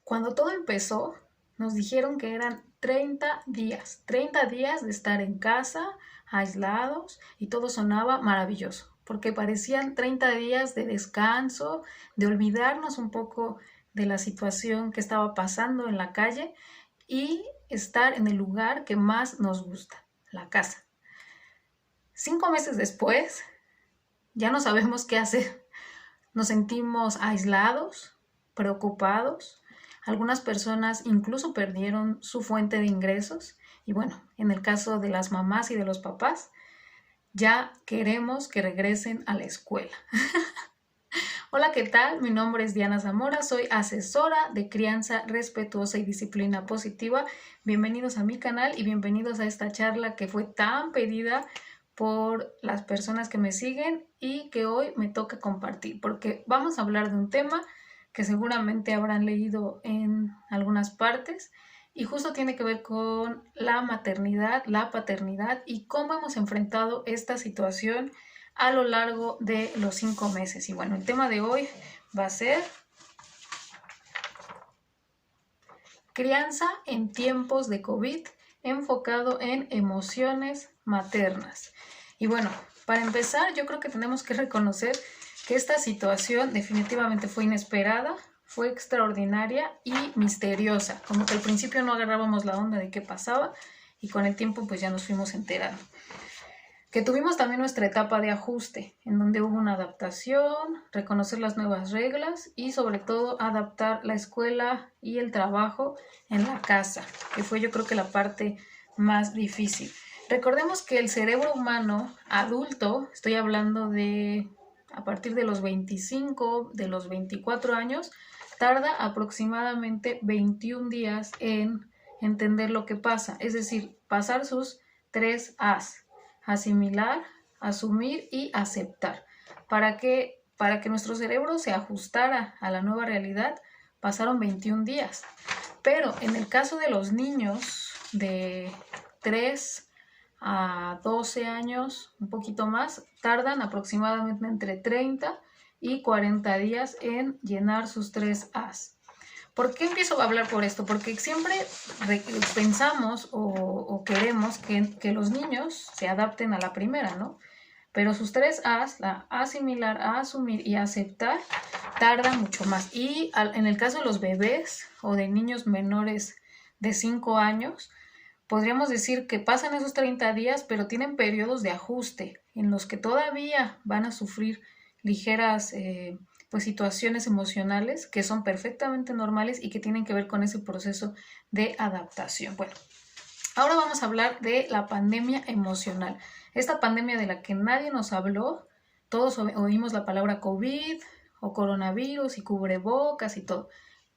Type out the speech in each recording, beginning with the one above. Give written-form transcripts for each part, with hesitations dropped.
Cuando todo empezó, nos dijeron que eran 30 días de estar en casa, aislados, y todo sonaba maravilloso, porque parecían 30 días de descanso, de olvidarnos un poco de la situación que estaba pasando en la calle y estar en el lugar que más nos gusta, la casa. 5 meses después, ya no sabemos qué hacer. Nos sentimos aislados, preocupados. Algunas personas incluso perdieron su fuente de ingresos. Y bueno, en el caso de las mamás y de los papás, ya queremos que regresen a la escuela. Hola, ¿qué tal? Mi nombre es Diana Zamora, soy asesora de crianza respetuosa y disciplina positiva. Bienvenidos a mi canal y bienvenidos a esta charla que fue tan pedida por las personas que me siguen y que hoy me toca compartir, porque vamos a hablar de un tema que seguramente habrán leído en algunas partes y justo tiene que ver con la maternidad, la paternidad y cómo hemos enfrentado esta situación a lo largo de los 5 meses. Y bueno, el tema de hoy va a ser crianza en tiempos de COVID, enfocado en emociones maternas. Y bueno, para empezar, yo creo que tenemos que reconocer que esta situación definitivamente fue inesperada, fue extraordinaria y misteriosa. Como que al principio no agarrábamos la onda de qué pasaba y con el tiempo pues ya nos fuimos enterando. Que tuvimos también nuestra etapa de ajuste, en donde hubo una adaptación, reconocer las nuevas reglas y sobre todo adaptar la escuela y el trabajo en la casa, que fue yo creo que la parte más difícil. Recordemos que el cerebro humano adulto, estoy hablando de a partir de los 25, de los 24 años, tarda aproximadamente 21 días en entender lo que pasa, es decir, pasar sus 3 A's. Asimilar, asumir y aceptar. Para que nuestro cerebro se ajustara a la nueva realidad, pasaron 21 días. Pero en el caso de los niños de 3 a 12 años, un poquito más, tardan aproximadamente entre 30 y 40 días en llenar sus 3 A's. ¿Por qué empiezo a hablar por esto? Porque siempre pensamos o queremos que los niños se adapten a la primera, ¿no? Pero sus 3 A's, la asimilar, asumir y aceptar, tardan mucho más. Y en el caso de los bebés o de niños menores de 5 años, podríamos decir que pasan esos 30 días, pero tienen periodos de ajuste en los que todavía van a sufrir ligeras pues situaciones emocionales que son perfectamente normales y que tienen que ver con ese proceso de adaptación. Bueno, ahora vamos a hablar de la pandemia emocional. Esta pandemia de la que nadie nos habló, todos oímos la palabra COVID o coronavirus y cubrebocas y todo,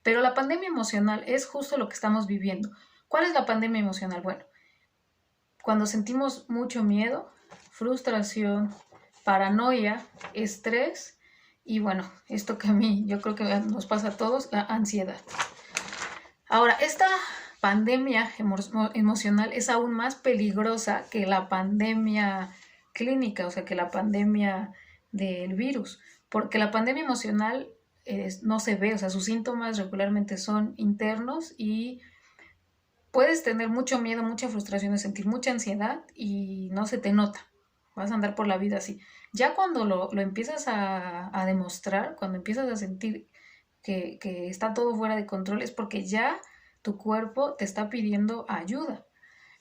pero la pandemia emocional es justo lo que estamos viviendo. ¿Cuál es la pandemia emocional? Bueno, cuando sentimos mucho miedo, frustración, paranoia, estrés y bueno, esto que a mí yo creo que nos pasa a todos, la ansiedad. Ahora, esta pandemia emocional es aún más peligrosa que la pandemia clínica, o sea, que la pandemia del virus, porque la pandemia emocional no se ve, o sea, sus síntomas regularmente son internos y puedes tener mucho miedo, mucha frustración, sentir mucha ansiedad y no se te nota. Vas a andar por la vida así. Ya cuando lo empiezas a demostrar, cuando empiezas a sentir que está todo fuera de control, es porque ya tu cuerpo te está pidiendo ayuda.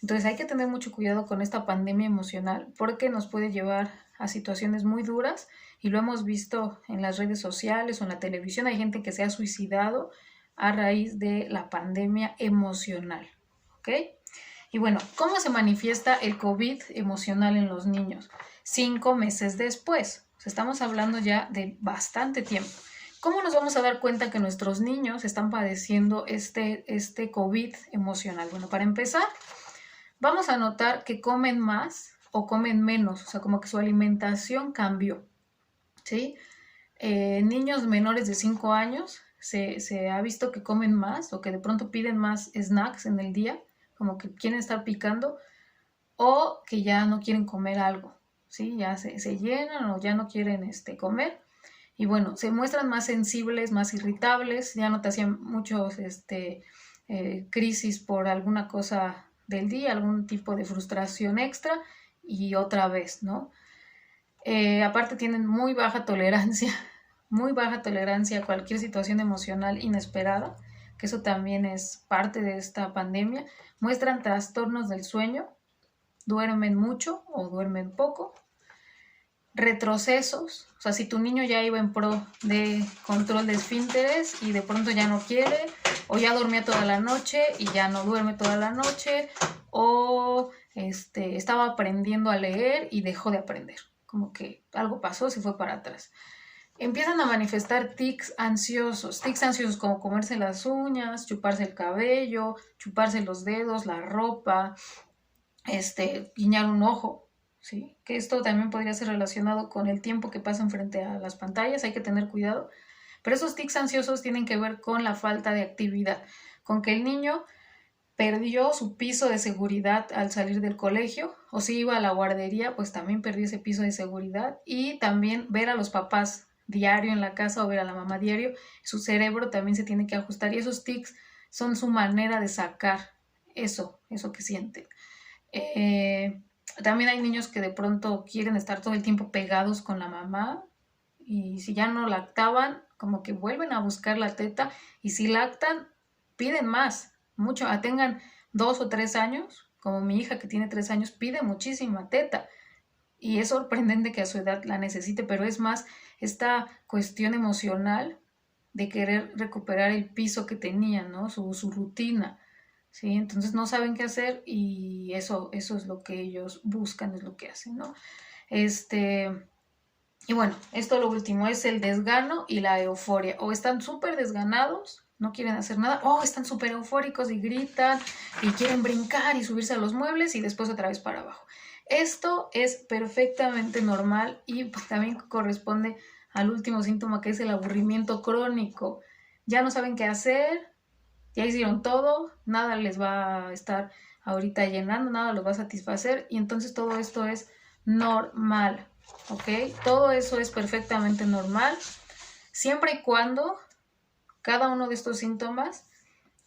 Entonces hay que tener mucho cuidado con esta pandemia emocional porque nos puede llevar a situaciones muy duras y lo hemos visto en las redes sociales o en la televisión. Hay gente que se ha suicidado a raíz de la pandemia emocional. ¿Ok? Y bueno, ¿cómo se manifiesta el COVID emocional en los niños? 5 meses después. O sea, estamos hablando ya de bastante tiempo. ¿Cómo nos vamos a dar cuenta que nuestros niños están padeciendo este COVID emocional? Bueno, para empezar, vamos a notar que comen más o comen menos, o sea, como que su alimentación cambió, ¿sí? Niños menores de 5 años se ha visto que comen más o que de pronto piden más snacks en el día, como que quieren estar picando o que ya no quieren comer algo, ¿sí? Ya se llenan o ya no quieren comer. y bueno, se muestran más sensibles, más irritables, ya no te hacían muchos crisis por alguna cosa del día, algún tipo de frustración extra y otra vez, ¿no? Aparte tienen muy baja tolerancia a cualquier situación emocional inesperada, que eso también es parte de esta pandemia. Muestran trastornos del sueño, duermen mucho o duermen poco, retrocesos, o sea, si tu niño ya iba en pro de control de esfínteres y de pronto ya no quiere, o ya dormía toda la noche y ya no duerme toda la noche, o estaba aprendiendo a leer y dejó de aprender, como que algo pasó, se fue para atrás. Empiezan a manifestar tics ansiosos como comerse las uñas, chuparse el cabello, chuparse los dedos, la ropa, guiñar un ojo, ¿sí? Que esto también podría ser relacionado con el tiempo que pasan frente a las pantallas, hay que tener cuidado. Pero esos tics ansiosos tienen que ver con la falta de actividad, con que el niño perdió su piso de seguridad al salir del colegio, o si iba a la guardería, pues también perdió ese piso de seguridad, y también ver a los papás diario en la casa o ver a la mamá diario, su cerebro también se tiene que ajustar, y esos tics son su manera de sacar eso que sienten. También hay niños que de pronto quieren estar todo el tiempo pegados con la mamá, y si ya no lactaban, como que vuelven a buscar la teta, y si lactan, piden más, mucho, tengan 2 o 3 años, como mi hija que tiene 3 años, pide muchísima teta, y es sorprendente que a su edad la necesite, pero es más esta cuestión emocional de querer recuperar el piso que tenía, ¿no? Su rutina, ¿sí? Entonces no saben qué hacer, y eso es lo que ellos buscan, es lo que hacen, ¿no? Y bueno, esto lo último es el desgano y la euforia. O están súper desganados, no quieren hacer nada, o están súper eufóricos y gritan y quieren brincar y subirse a los muebles y después otra vez para abajo. Esto es perfectamente normal y pues también corresponde al último síntoma, que es el aburrimiento crónico. Ya no saben qué hacer, ya hicieron todo, nada les va a estar ahorita llenando, nada los va a satisfacer, y entonces todo esto es normal, ¿ok? Todo eso es perfectamente normal, siempre y cuando cada uno de estos síntomas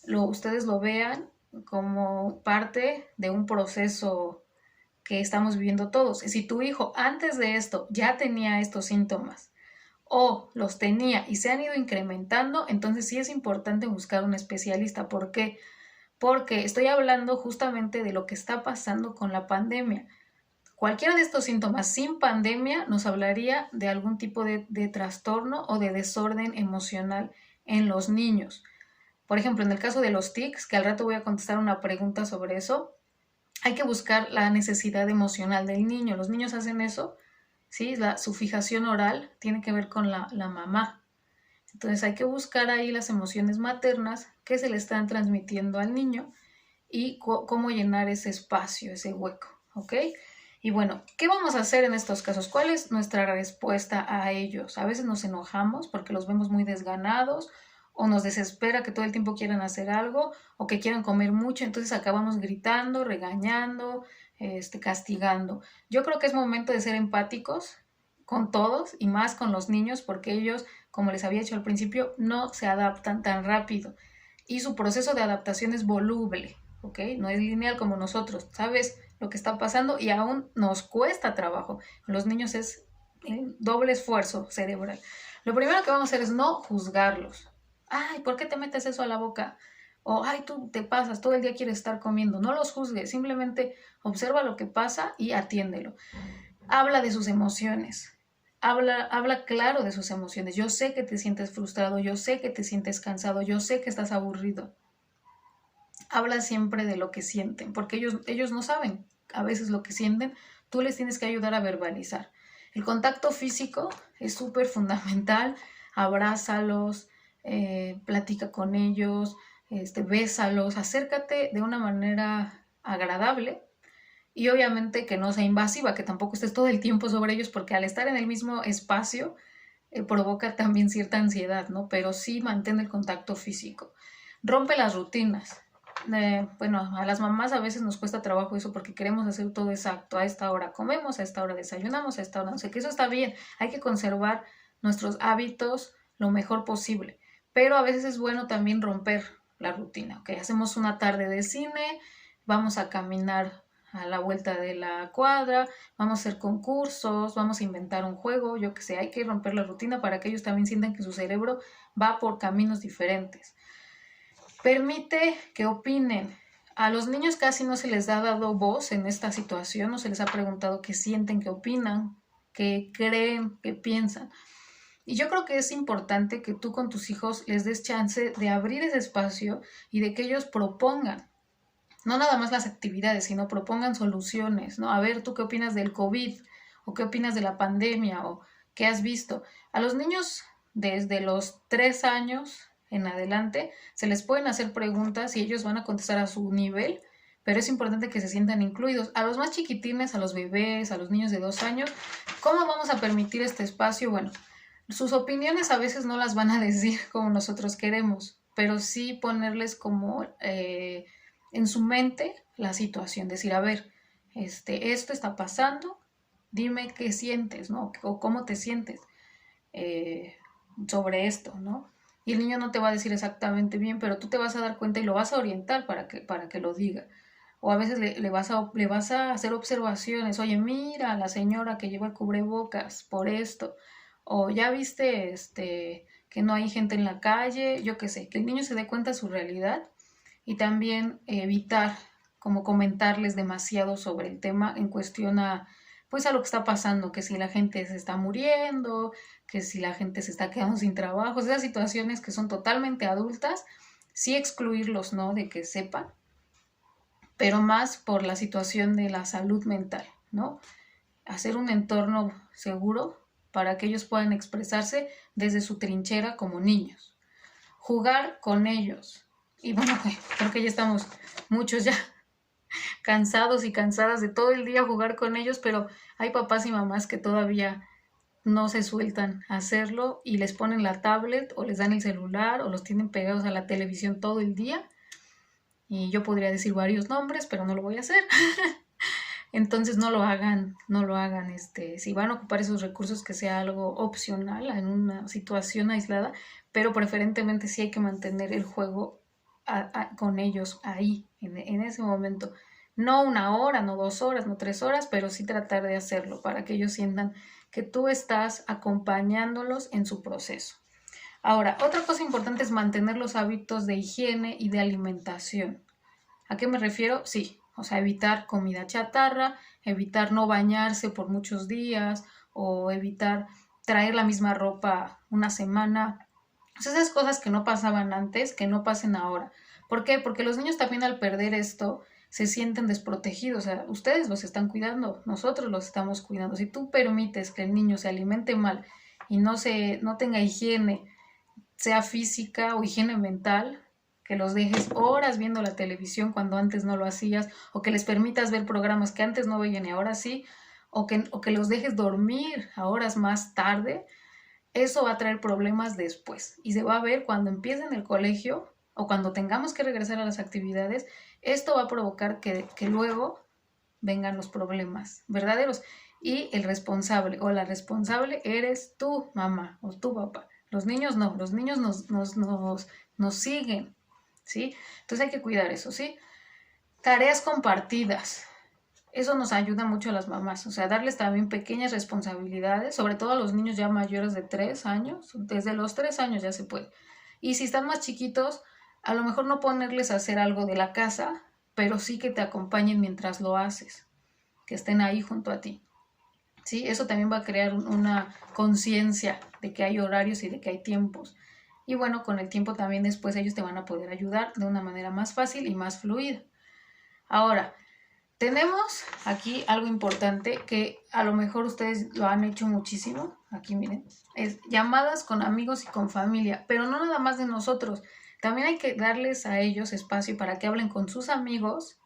ustedes lo vean como parte de un proceso que estamos viviendo todos. Si tu hijo antes de esto ya tenía estos síntomas o los tenía y se han ido incrementando, entonces sí es importante buscar un especialista. ¿Por qué? Porque estoy hablando justamente de lo que está pasando con la pandemia. Cualquiera de estos síntomas sin pandemia nos hablaría de algún tipo de trastorno o de desorden emocional en los niños. Por ejemplo, en el caso de los tics, que al rato voy a contestar una pregunta sobre eso, hay que buscar la necesidad emocional del niño. Los niños hacen eso, ¿sí? Su fijación oral tiene que ver con la mamá. Entonces hay que buscar ahí las emociones maternas que se le están transmitiendo al niño y cómo llenar ese espacio, ese hueco, ¿ok? Y bueno, ¿qué vamos a hacer en estos casos? ¿Cuál es nuestra respuesta a ellos? A veces nos enojamos porque los vemos muy desganados, o nos desespera que todo el tiempo quieran hacer algo, o que quieran comer mucho, entonces acabamos gritando, regañando, castigando. Yo creo que es momento de ser empáticos con todos y más con los niños, porque ellos, como les había dicho al principio, no se adaptan tan rápido y su proceso de adaptación es voluble, ¿ok? No es lineal como nosotros, sabes lo que está pasando y aún nos cuesta trabajo. Los niños es doble esfuerzo cerebral. Lo primero que vamos a hacer es no juzgarlos. Ay, ¿por qué te metes eso a la boca? O, ay, tú te pasas, todo el día quieres estar comiendo. No los juzgues, simplemente observa lo que pasa y atiéndelo. Habla de sus emociones. Habla claro de sus emociones. Yo sé que te sientes frustrado, yo sé que te sientes cansado, yo sé que estás aburrido. Habla siempre de lo que sienten, porque ellos no saben a veces lo que sienten. Tú les tienes que ayudar a verbalizar. El contacto físico es súper fundamental. Abrázalos, platica con ellos, bésalos, acércate de una manera agradable. Y obviamente que no sea invasiva, que tampoco estés todo el tiempo sobre ellos, porque al estar en el mismo espacio provoca también cierta ansiedad, ¿no? Pero sí mantén el contacto físico. Rompe las rutinas. Bueno, a las mamás a veces nos cuesta trabajo eso porque queremos hacer todo exacto. A esta hora comemos, a esta hora desayunamos, a esta hora no sé qué. Eso está bien. Hay que conservar nuestros hábitos lo mejor posible. Pero a veces es bueno también romper la rutina, ¿ok? Hacemos una tarde de cine, vamos a caminar a la vuelta de la cuadra, vamos a hacer concursos, vamos a inventar un juego, yo que sé, hay que romper la rutina para que ellos también sientan que su cerebro va por caminos diferentes. Permite que opinen. A los niños casi no se les ha dado voz en esta situación, no se les ha preguntado qué sienten, qué opinan, qué creen, qué piensan. Y yo creo que es importante que tú con tus hijos les des chance de abrir ese espacio y de que ellos propongan, no nada más las actividades, sino propongan soluciones, ¿no? A ver, ¿tú qué opinas del COVID? ¿O qué opinas de la pandemia? ¿O qué has visto? A los niños desde los 3 años en adelante se les pueden hacer preguntas y ellos van a contestar a su nivel, pero es importante que se sientan incluidos. A los más chiquitines, a los bebés, a los niños de 2 años, ¿cómo vamos a permitir este espacio? Bueno, sus opiniones a veces no las van a decir como nosotros queremos, pero sí ponerles como en su mente la situación, decir, a ver, esto está pasando, dime qué sientes, ¿no? O cómo te sientes sobre esto, ¿no? Y el niño no te va a decir exactamente bien, pero tú te vas a dar cuenta y lo vas a orientar para que lo diga. O a veces le vas a hacer observaciones, oye, mira, la señora que lleva el cubrebocas por esto, o ya viste que no hay gente en la calle, yo qué sé, que el niño se dé cuenta de su realidad y también evitar como comentarles demasiado sobre el tema en cuestión a pues a lo que está pasando, que si la gente se está muriendo, que si la gente se está quedando sin trabajo, esas situaciones que son totalmente adultas, sí excluirlos, ¿no? De que sepan, pero más por la situación de la salud mental, ¿no? Hacer un entorno seguro para que ellos puedan expresarse desde su trinchera como niños. Jugar con ellos. Y bueno, creo que ya estamos muchos ya cansados y cansadas de todo el día jugar con ellos, pero hay papás y mamás que todavía no se sueltan a hacerlo y les ponen la tablet o les dan el celular o los tienen pegados a la televisión todo el día. Y yo podría decir varios nombres, pero no lo voy a hacer. Entonces no lo hagan, no lo hagan. Si van a ocupar esos recursos, que sea algo opcional en una situación aislada, pero preferentemente sí hay que mantener el juego con ellos ahí, en ese momento. No 1 hora, no 2 horas, no 3 horas, pero sí tratar de hacerlo para que ellos sientan que tú estás acompañándolos en su proceso. Ahora, otra cosa importante es mantener los hábitos de higiene y de alimentación. ¿A qué me refiero? Sí, o sea, evitar comida chatarra, evitar no bañarse por muchos días o evitar traer la misma ropa una semana. O sea, esas cosas que no pasaban antes, que no pasen ahora. ¿Por qué? Porque los niños también al perder esto se sienten desprotegidos. O sea, ustedes los están cuidando, nosotros los estamos cuidando. Si tú permites que el niño se alimente mal y no tenga higiene, sea física o higiene mental, que los dejes horas viendo la televisión cuando antes no lo hacías, o que les permitas ver programas que antes no veían y ahora sí, o que los dejes dormir a horas más tarde, eso va a traer problemas después y se va a ver cuando empiecen el colegio o cuando tengamos que regresar a las actividades. Esto va a provocar que luego vengan los problemas verdaderos y el responsable o la responsable eres tú, mamá, o tu papá. Los niños no, los niños nos siguen, ¿sí? Entonces hay que cuidar eso, ¿sí? Tareas compartidas. Eso nos ayuda mucho a las mamás, o sea, darles también pequeñas responsabilidades, sobre todo a los niños ya mayores de 3 años, desde los 3 años ya se puede. Y si están más chiquitos, a lo mejor no ponerles a hacer algo de la casa, pero sí que te acompañen mientras lo haces, que estén ahí junto a ti. ¿Sí? Eso también va a crear una conciencia de que hay horarios y de que hay tiempos. Y bueno, con el tiempo también después ellos te van a poder ayudar de una manera más fácil y más fluida. Ahora, tenemos aquí algo importante que a lo mejor ustedes lo han hecho muchísimo. Aquí miren, es llamadas con amigos y con familia, pero no nada más de nosotros. También hay que darles a ellos espacio para que hablen con sus amigos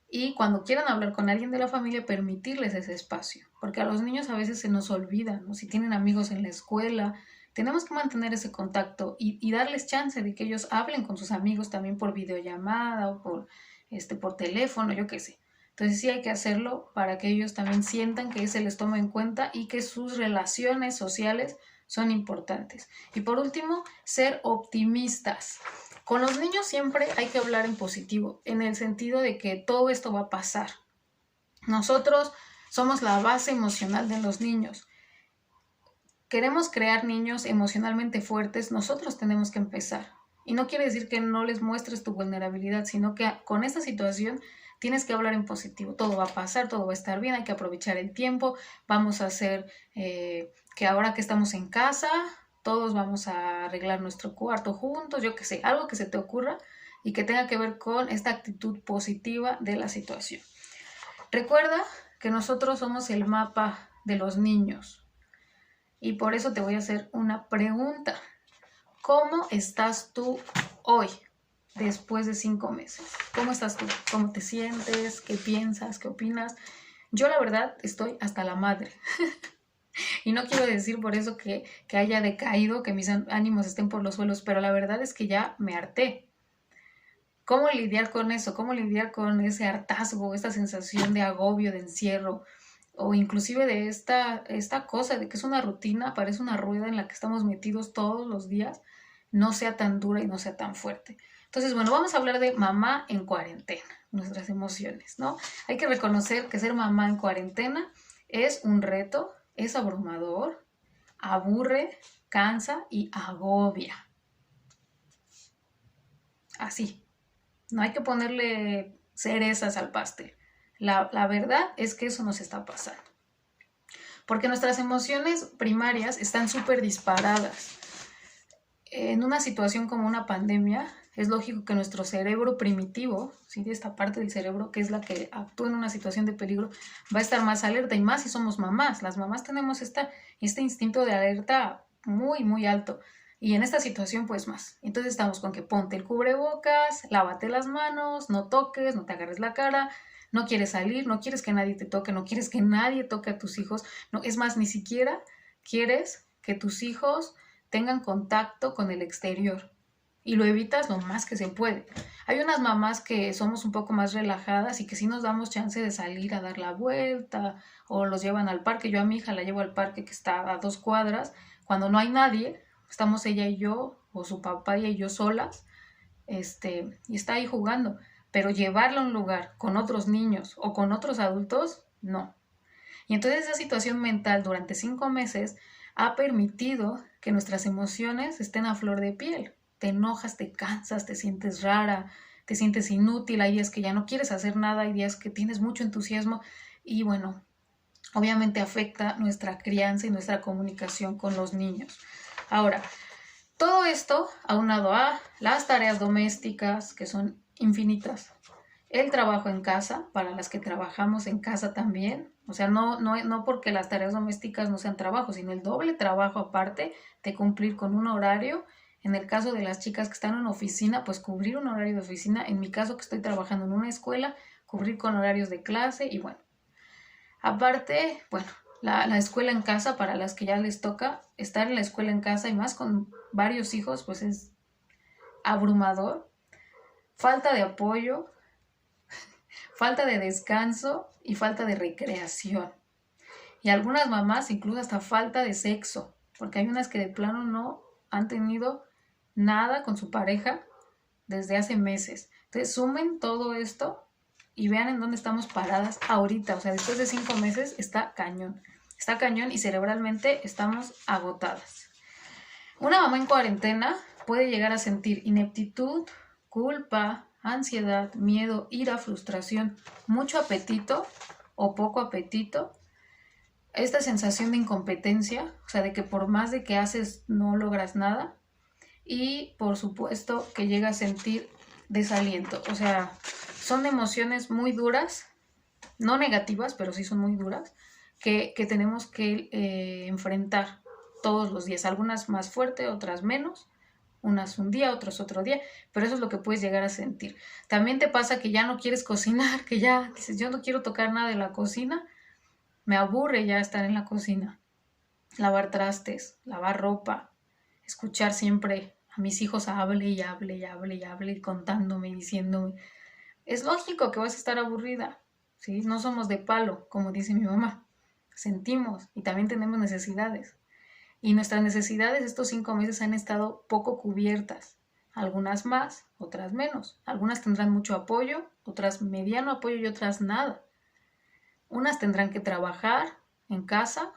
y cuando quieran hablar con alguien de la familia, permitirles ese espacio, porque a los niños a veces se nos olvida, ¿no? Si tienen amigos en la escuela, tenemos que mantener ese contacto y darles chance de que ellos hablen con sus amigos también por videollamada o por teléfono, yo qué sé. Entonces sí hay que hacerlo para que ellos también sientan que se les toma en cuenta y que sus relaciones sociales son importantes. Y por último, ser optimistas. Con los niños siempre hay que hablar en positivo, en el sentido de que todo esto va a pasar. Nosotros somos la base emocional de los niños. Queremos crear niños emocionalmente fuertes, nosotros tenemos que empezar. Y no quiere decir que no les muestres tu vulnerabilidad, sino que con esta situación tienes que hablar en positivo. Todo va a pasar, todo va a estar bien, hay que aprovechar el tiempo. Vamos a hacer que ahora que estamos en casa, todos vamos a arreglar nuestro cuarto juntos, yo qué sé, algo que se te ocurra y que tenga que ver con esta actitud positiva de la situación. Recuerda que nosotros somos el mapa de los niños y por eso te voy a hacer una pregunta. ¿Cómo estás tú hoy, después de 5 meses? ¿Cómo estás tú? ¿Cómo te sientes? ¿Qué piensas? ¿Qué opinas? Yo la verdad estoy hasta la madre. Y no quiero decir por eso que haya decaído, que mis ánimos estén por los suelos, pero la verdad es que ya me harté. ¿Cómo lidiar con eso? ¿Cómo lidiar con ese hartazgo, esta sensación de agobio, de encierro? O inclusive de esta cosa de que es una rutina, parece una rueda en la que estamos metidos todos los días, no sea tan dura y no sea tan fuerte. Entonces, bueno, vamos a hablar de mamá en cuarentena, nuestras emociones, ¿no? Hay que reconocer que ser mamá en cuarentena es un reto, es abrumador, aburre, cansa y agobia. Así, no hay que ponerle cerezas al pastel. La verdad es que eso nos está pasando. Porque nuestras emociones primarias están súper disparadas. En una situación como una pandemia, es lógico que nuestro cerebro primitivo, ¿sí? Esta parte del cerebro que es la que actúa en una situación de peligro, va a estar más alerta y más si somos mamás. Las mamás tenemos este instinto de alerta muy, muy alto. Y en esta situación, pues más. Entonces estamos con que ponte el cubrebocas, lávate las manos, no toques, no te agarres la cara, no quieres salir, no quieres que nadie te toque, no quieres que nadie toque a tus hijos. No, es más, ni siquiera quieres que tus hijos tengan contacto con el exterior y lo evitas lo más que se puede. Hay unas mamás que somos un poco más relajadas y que sí nos damos chance de salir a dar la vuelta o los llevan al parque. Yo a mi hija la llevo al parque que está a 2 cuadras cuando no hay nadie, estamos ella y yo o su papá y yo solas y está ahí jugando, pero llevarla a un lugar con otros niños o con otros adultos, no. Y entonces esa situación mental durante 5 meses ha permitido que nuestras emociones estén a flor de piel. Te enojas, te cansas, te sientes rara, te sientes inútil, hay días que ya no quieres hacer nada, hay días que tienes mucho entusiasmo y bueno, obviamente afecta nuestra crianza y nuestra comunicación con los niños. Ahora, todo esto aunado a las tareas domésticas que son infinitas, el trabajo en casa, para las que trabajamos en casa también, o sea, no porque las tareas domésticas no sean trabajo, sino el doble trabajo aparte de cumplir con un horario. En el caso de las chicas que están en oficina, pues cubrir un horario de oficina. En mi caso, que estoy trabajando en una escuela, cubrir con horarios de clase y bueno. Aparte, bueno, la escuela en casa, para las que ya les toca estar en la escuela en casa y más con varios hijos, pues es abrumador. Falta de apoyo, falta de descanso y falta de recreación. Y algunas mamás incluso hasta falta de sexo, porque hay unas que de plano no han tenido nada con su pareja desde hace meses. Entonces sumen todo esto y vean en dónde estamos paradas ahorita. O sea, después de 5 meses está cañón. Está cañón y cerebralmente estamos agotadas. Una mamá en cuarentena puede llegar a sentir ineptitud, culpa, ansiedad, miedo, ira, frustración, mucho apetito o poco apetito, esta sensación de incompetencia, o sea, de que por más de que haces no logras nada, y por supuesto que llega a sentir desaliento. O sea, son emociones muy duras, no negativas, pero sí son muy duras, que tenemos que enfrentar todos los días, algunas más fuerte, otras menos, unas un día, otros otro día, pero eso es lo que puedes llegar a sentir. También te pasa que ya no quieres cocinar, que ya dices, yo no quiero tocar nada de la cocina, me aburre ya estar en la cocina, lavar trastes, lavar ropa, escuchar siempre a mis hijos hable y hable y hable y hable, contándome y diciéndome. Es lógico que vas a estar aburrida, ¿sí? No somos de palo, como dice mi mamá. Sentimos y también tenemos necesidades. Y nuestras necesidades estos 5 meses han estado poco cubiertas. Algunas más, otras menos. Algunas tendrán mucho apoyo, otras mediano apoyo y otras nada. Unas tendrán que trabajar en casa,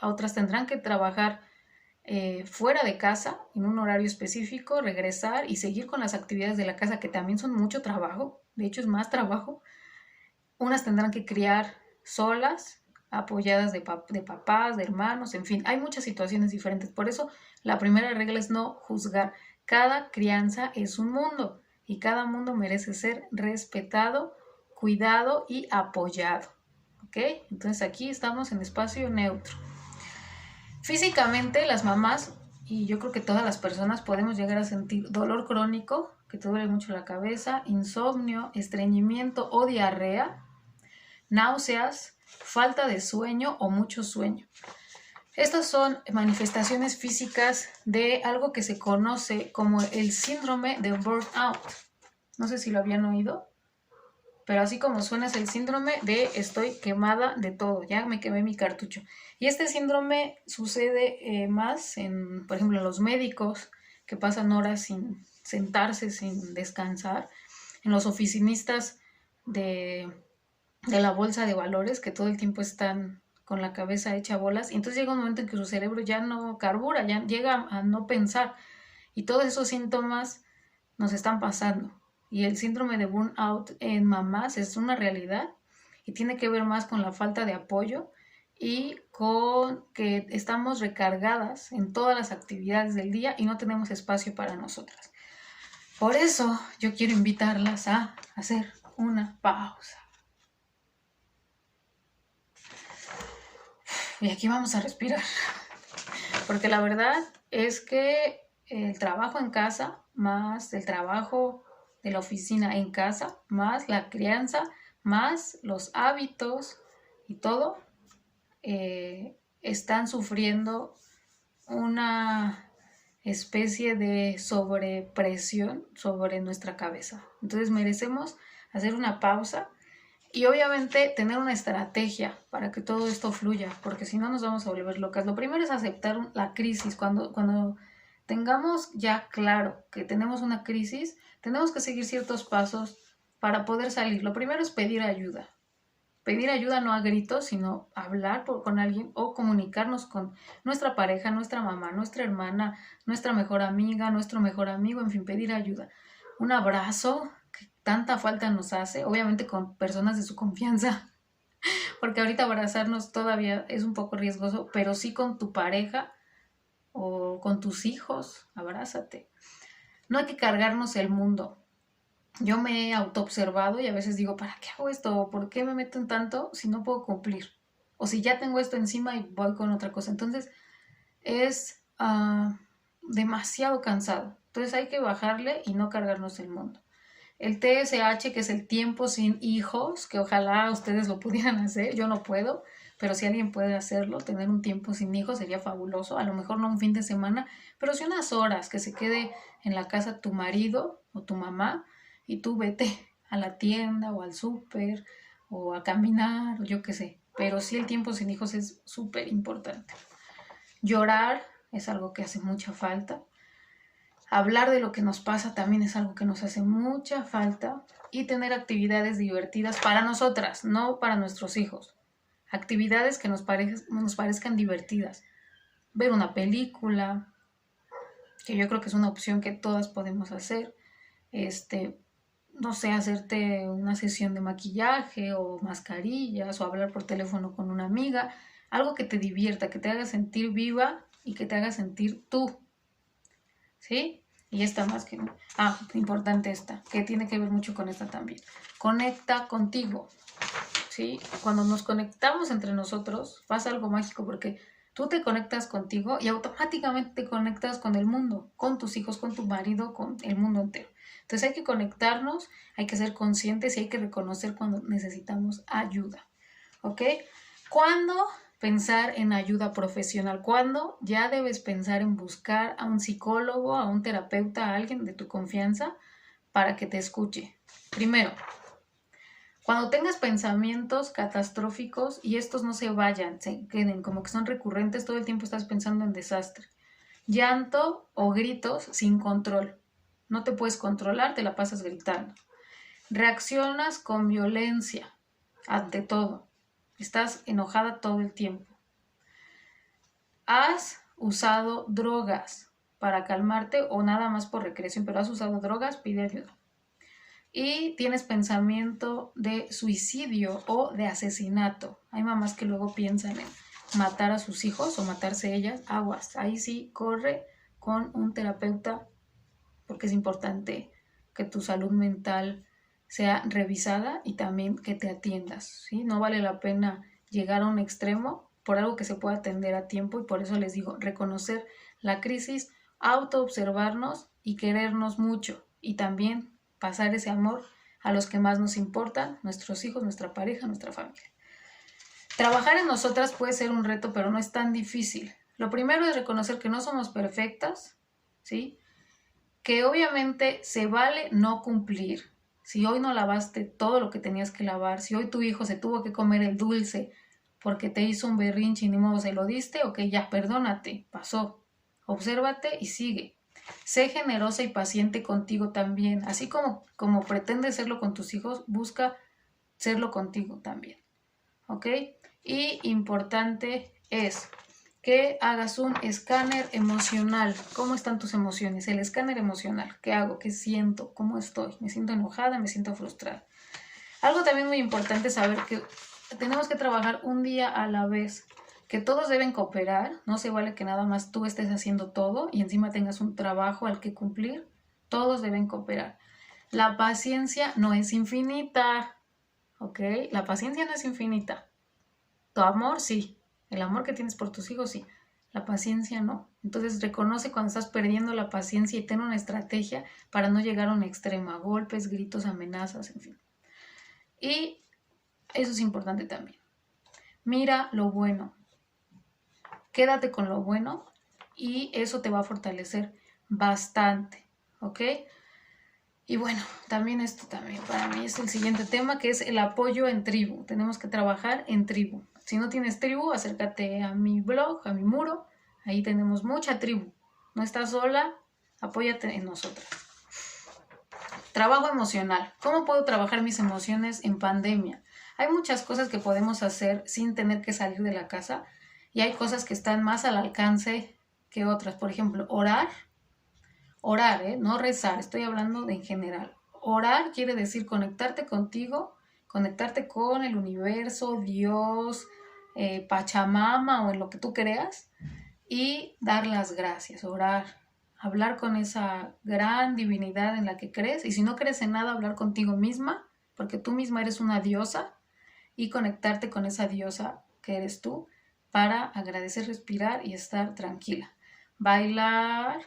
otras tendrán que trabajar fuera de casa, en un horario específico, regresar y seguir con las actividades de la casa, que también son mucho trabajo, de hecho es más trabajo. Unas tendrán que criar solas, apoyadas de papás, de hermanos, en fin, hay muchas situaciones diferentes. Por eso la primera regla es no juzgar. Cada crianza es un mundo y cada mundo merece ser respetado, cuidado y apoyado. ¿Ok? Entonces aquí estamos en espacio neutro. Físicamente las mamás, y yo creo que todas las personas, podemos llegar a sentir dolor crónico, que te duele mucho la cabeza, insomnio, estreñimiento o diarrea, náuseas, falta de sueño o mucho sueño. Estas son manifestaciones físicas de algo que se conoce como el síndrome de burnout. No sé si lo habían oído, pero así como suena es el síndrome de estoy quemada de todo, ya me quemé mi cartucho. Y este síndrome sucede más en, por ejemplo, en los médicos que pasan horas sin sentarse, sin descansar, en los oficinistas de la bolsa de valores que todo el tiempo están con la cabeza hecha bolas, y entonces llega un momento en que su cerebro ya no carbura, ya llega a no pensar, y todos esos síntomas nos están pasando. Y el síndrome de burnout en mamás es una realidad y tiene que ver más con la falta de apoyo y con que estamos recargadas en todas las actividades del día y no tenemos espacio para nosotras. Por eso yo quiero invitarlas a hacer una pausa. Y aquí vamos a respirar, porque la verdad es que el trabajo en casa, más el trabajo de la oficina en casa, más la crianza, más los hábitos y todo, están sufriendo una especie de sobrepresión sobre nuestra cabeza. Entonces merecemos hacer una pausa y obviamente tener una estrategia para que todo esto fluya, porque si no nos vamos a volver locas. Lo primero es aceptar la crisis. Cuando tengamos ya claro que tenemos una crisis, tenemos que seguir ciertos pasos para poder salir. Lo primero es pedir ayuda. Pedir ayuda no a gritos, sino hablar con alguien o comunicarnos con nuestra pareja, nuestra mamá, nuestra hermana, nuestra mejor amiga, nuestro mejor amigo, en fin, pedir ayuda. Un abrazo que tanta falta nos hace, obviamente con personas de su confianza, porque ahorita abrazarnos todavía es un poco riesgoso, pero sí con tu pareja o con tus hijos, abrázate. No hay que cargarnos el mundo. Yo me he autoobservado y a veces digo, ¿para qué hago esto? ¿Por qué me meto en tanto si no puedo cumplir? O si ya tengo esto encima y voy con otra cosa. Entonces es demasiado cansado. Entonces hay que bajarle y no cargarnos el mundo. El TSH, que es el tiempo sin hijos, que ojalá ustedes lo pudieran hacer, yo no puedo, pero si alguien puede hacerlo, tener un tiempo sin hijos sería fabuloso. A lo mejor no un fin de semana, pero sí unas horas, que se quede en la casa tu marido o tu mamá y tú vete a la tienda o al súper o a caminar o yo qué sé. Pero sí el tiempo sin hijos es súper importante. Llorar es algo que hace mucha falta. Hablar de lo que nos pasa también es algo que nos hace mucha falta. Y tener actividades divertidas para nosotras, no para nuestros hijos. Actividades que nos parezcan divertidas. Ver una película, que yo creo que es una opción que todas podemos hacer. No sé, hacerte una sesión de maquillaje o mascarillas o hablar por teléfono con una amiga. Algo que te divierta, que te haga sentir viva y que te haga sentir tú. ¿Sí? Y esta más que... importante esta, que tiene que ver mucho con esta también. Conecta contigo, ¿sí? Cuando nos conectamos entre nosotros, pasa algo mágico porque tú te conectas contigo y automáticamente te conectas con el mundo, con tus hijos, con tu marido, con el mundo entero. Entonces hay que conectarnos, hay que ser conscientes y hay que reconocer cuando necesitamos ayuda, ¿ok? ¿Cuándo pensar en ayuda profesional? ¿Cuándo ya debes pensar en buscar a un psicólogo, a un terapeuta, a alguien de tu confianza para que te escuche? Primero, Cuando tengas pensamientos catastróficos y estos no se vayan, se queden como que son recurrentes, todo el tiempo estás pensando en desastre. Llanto o gritos sin control. No te puedes controlar, te la pasas gritando. Reaccionas con violencia ante todo. Estás enojada todo el tiempo. Has usado drogas para calmarte o nada más por recreación, pero has usado drogas, pide ayuda. Y tienes pensamiento de suicidio o de asesinato. Hay mamás que luego piensan en matar a sus hijos o matarse ellas. Aguas, ahí sí corre con un terapeuta porque es importante que tu salud mental sea revisada y también que te atiendas, ¿sí? No vale la pena llegar a un extremo por algo que se pueda atender a tiempo y por eso les digo, reconocer la crisis, autoobservarnos y querernos mucho y también pasar ese amor a los que más nos importan, nuestros hijos, nuestra pareja, nuestra familia. Trabajar en nosotras puede ser un reto, pero no es tan difícil. Lo primero es reconocer que no somos perfectas, ¿sí? Que obviamente se vale no cumplir. Si hoy no lavaste todo lo que tenías que lavar, si hoy tu hijo se tuvo que comer el dulce porque te hizo un berrinche y ni modo se lo diste, ok, ya, perdónate, pasó. Obsérvate y sigue. Sé generosa y paciente contigo también. Así como pretendes serlo con tus hijos, busca serlo contigo también. ¿Ok? Y importante es que hagas un escáner emocional. ¿Cómo están tus emociones? El escáner emocional. ¿Qué hago? ¿Qué siento? ¿Cómo estoy? ¿Me siento enojada? ¿Me siento frustrada? Algo también muy importante es saber que tenemos que trabajar un día a la vez, que todos deben cooperar. No se vale que nada más tú estés haciendo todo y encima tengas un trabajo al que cumplir. Todos deben cooperar. La paciencia no es infinita, ¿ok? La paciencia no es infinita. Tu amor sí, el amor que tienes por tus hijos sí, la paciencia no. Entonces reconoce cuando estás perdiendo la paciencia y ten una estrategia para no llegar a un extremo, a golpes, gritos, amenazas, en fin. Y eso es importante también. Mira lo bueno, quédate con lo bueno y eso te va a fortalecer bastante, ¿ok? Y bueno, también esto también para mí es el siguiente tema, que es el apoyo en tribu. Tenemos que trabajar en tribu. Si no tienes tribu, acércate a mi blog, a mi muro. Ahí tenemos mucha tribu. No estás sola, apóyate en nosotras. Trabajo emocional. ¿Cómo puedo trabajar mis emociones en pandemia? Hay muchas cosas que podemos hacer sin tener que salir de la casa y hay cosas que están más al alcance que otras. Por ejemplo, orar, no rezar, estoy hablando de en general. Orar quiere decir conectarte contigo, conectarte con el universo, Dios, Pachamama o en lo que tú creas y dar las gracias, orar, hablar con esa gran divinidad en la que crees y si no crees en nada, hablar contigo misma, porque tú misma eres una diosa y conectarte con esa diosa que eres tú para agradecer, respirar y estar tranquila. Bailar,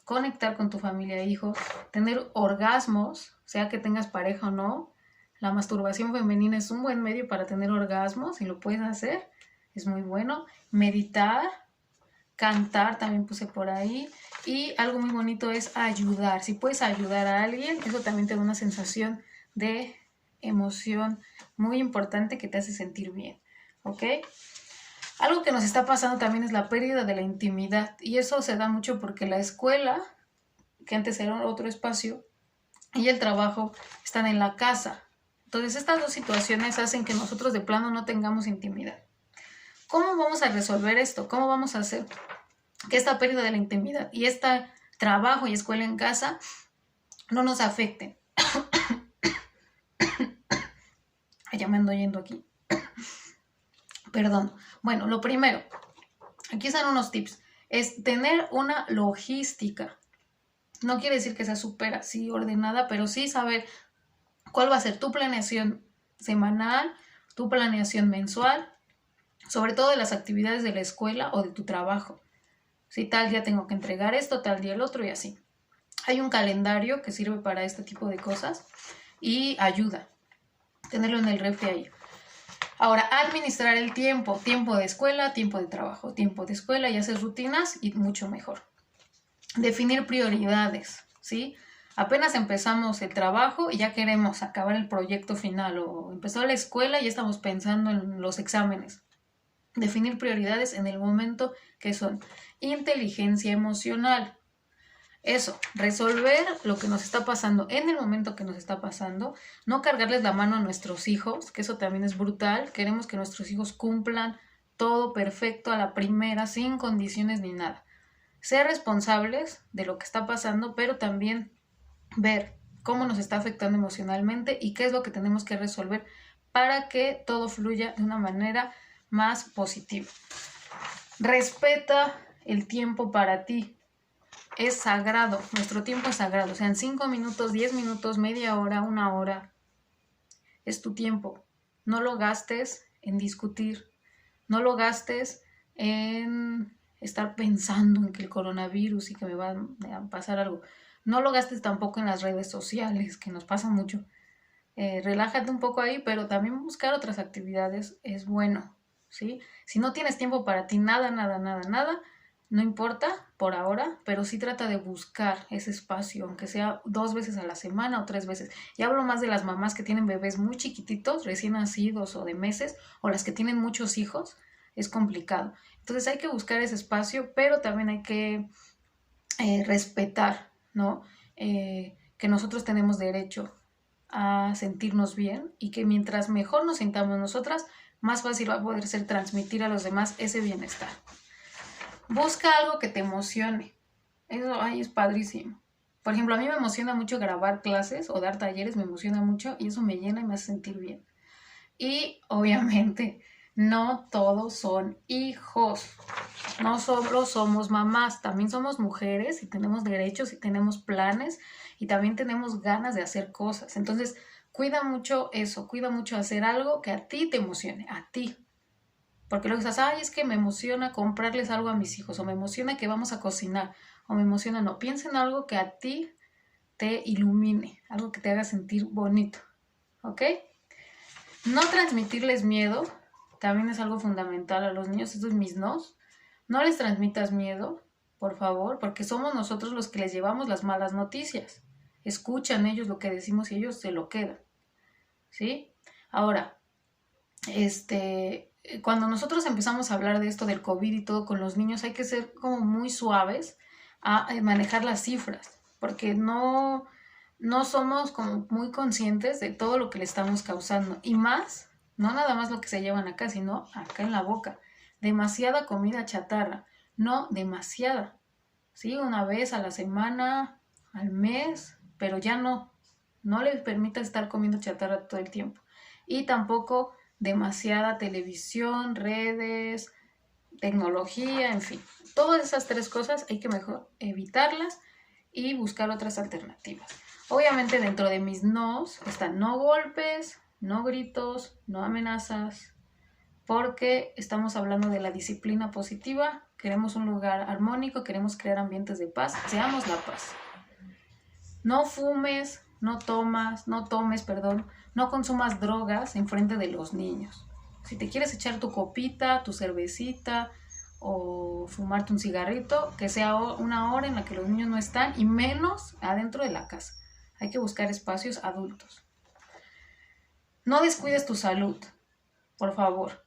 conectar con tu familia e hijos, tener orgasmos, sea que tengas pareja o no. La masturbación femenina es un buen medio para tener orgasmos, si lo puedes hacer, es muy bueno. Meditar, cantar, también puse por ahí. Y algo muy bonito es ayudar. Si puedes ayudar a alguien, eso también te da una sensación de emoción muy importante que te hace sentir bien, ¿ok? Algo que nos está pasando también es la pérdida de la intimidad y eso se da mucho porque la escuela, que antes era otro espacio, y el trabajo están en la casa. Entonces estas dos situaciones hacen que nosotros de plano no tengamos intimidad. ¿Cómo vamos a resolver esto? ¿Cómo vamos a hacer que esta pérdida de la intimidad y este trabajo y escuela en casa no nos afecten? Ya me ando yendo aquí. Perdón. Bueno, lo primero, aquí están unos tips, es tener una logística. No quiere decir que sea súper así ordenada, pero sí saber cuál va a ser tu planeación semanal, tu planeación mensual, sobre todo de las actividades de la escuela o de tu trabajo. Si tal día tengo que entregar esto, tal día el otro y así. Hay un calendario que sirve para este tipo de cosas y ayuda. Tenerlo en el refri ahí. Ahora, administrar el tiempo de escuela, tiempo de trabajo, tiempo de escuela y hacer rutinas y mucho mejor. Definir prioridades, ¿sí? Apenas empezamos el trabajo y ya queremos acabar el proyecto final, o empezó la escuela y ya estamos pensando en los exámenes. Definir prioridades en el momento, que son inteligencia emocional. Eso, resolver lo que nos está pasando en el momento que nos está pasando, no cargarles la mano a nuestros hijos, que eso también es brutal. Queremos que nuestros hijos cumplan todo perfecto a la primera, sin condiciones ni nada. Ser responsables de lo que está pasando, pero también ver cómo nos está afectando emocionalmente y qué es lo que tenemos que resolver para que todo fluya de una manera más positiva. Respeta el tiempo para ti. Es sagrado, nuestro tiempo es sagrado, sean 5 minutos, 10 minutos, media hora, 1 hora. Es tu tiempo. No lo gastes en discutir, no lo gastes en estar pensando en que el coronavirus y que me va a pasar algo. No lo gastes tampoco en las redes sociales, que nos pasa mucho. Relájate un poco ahí, pero también buscar otras actividades es bueno, ¿sí? Si no tienes tiempo para ti, nada, no importa por ahora, pero sí trata de buscar ese espacio, aunque sea 2 veces a la semana o 3 veces. Y hablo más de las mamás que tienen bebés muy chiquititos, recién nacidos o de meses, o las que tienen muchos hijos, es complicado. Entonces hay que buscar ese espacio, pero también hay que respetar, ¿no? Que nosotros tenemos derecho a sentirnos bien y que mientras mejor nos sintamos nosotras, más fácil va a poder ser transmitir a los demás ese bienestar. Busca algo que te emocione. Eso es padrísimo. Por ejemplo, a mí me emociona mucho grabar clases o dar talleres, me emociona mucho y eso me llena y me hace sentir bien. Y obviamente, no todos son hijos. No solo somos mamás, también somos mujeres y tenemos derechos y tenemos planes y también tenemos ganas de hacer cosas. Entonces, cuida mucho eso, cuida mucho hacer algo que a ti te emocione, a ti. Porque luego dices, ay, es que me emociona comprarles algo a mis hijos, o me emociona que vamos a cocinar, o me emociona, no. Piensa en algo que a ti te ilumine, algo que te haga sentir bonito, ¿ok? No transmitirles miedo también es algo fundamental a los niños, estos mis nos. No les transmitas miedo, por favor, porque somos nosotros los que les llevamos las malas noticias. Escuchan ellos lo que decimos y ellos se lo quedan, ¿sí? Ahora, cuando nosotros empezamos a hablar de esto del COVID y todo con los niños, hay que ser como muy suaves a manejar las cifras, porque no somos como muy conscientes de todo lo que le estamos causando. Y más, no nada más lo que se llevan acá, sino acá en la boca. Demasiada comida chatarra, no demasiada, ¿sí? Una vez a la semana, al mes, pero ya no les permita estar comiendo chatarra todo el tiempo. Y tampoco demasiada televisión, redes, tecnología, en fin. Todas esas 3 cosas hay que mejor evitarlas y buscar otras alternativas. Obviamente dentro de mis nos están no golpes, no gritos, no amenazas, porque estamos hablando de la disciplina positiva, queremos un lugar armónico, queremos crear ambientes de paz, seamos la paz. No fumes, no tomes, no consumas drogas en frente de los niños. Si te quieres echar tu copita, tu cervecita o fumarte un cigarrito, que sea 1 hora en la que los niños no están y menos adentro de la casa. Hay que buscar espacios adultos. No descuides tu salud, por favor.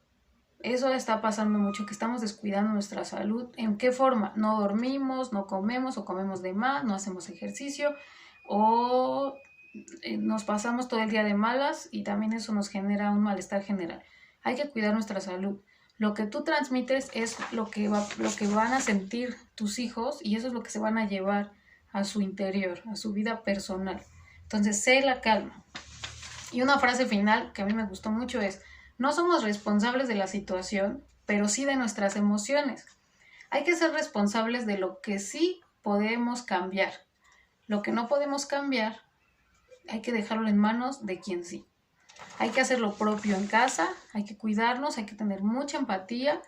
Eso está pasando mucho, que estamos descuidando nuestra salud. ¿En qué forma? No dormimos, no comemos o comemos de más, no hacemos ejercicio o nos pasamos todo el día de malas y también eso nos genera un malestar general. Hay que cuidar nuestra salud. Lo que tú transmites es lo que van a sentir tus hijos y eso es lo que se van a llevar a su interior, a su vida personal. Entonces, sé la calma. Y una frase final que a mí me gustó mucho es: no somos responsables de la situación, pero sí de nuestras emociones. Hay que ser responsables de lo que sí podemos cambiar. Lo que no podemos cambiar, hay que dejarlo en manos de quien sí. Hay que hacer lo propio en casa, hay que cuidarnos, hay que tener mucha empatía,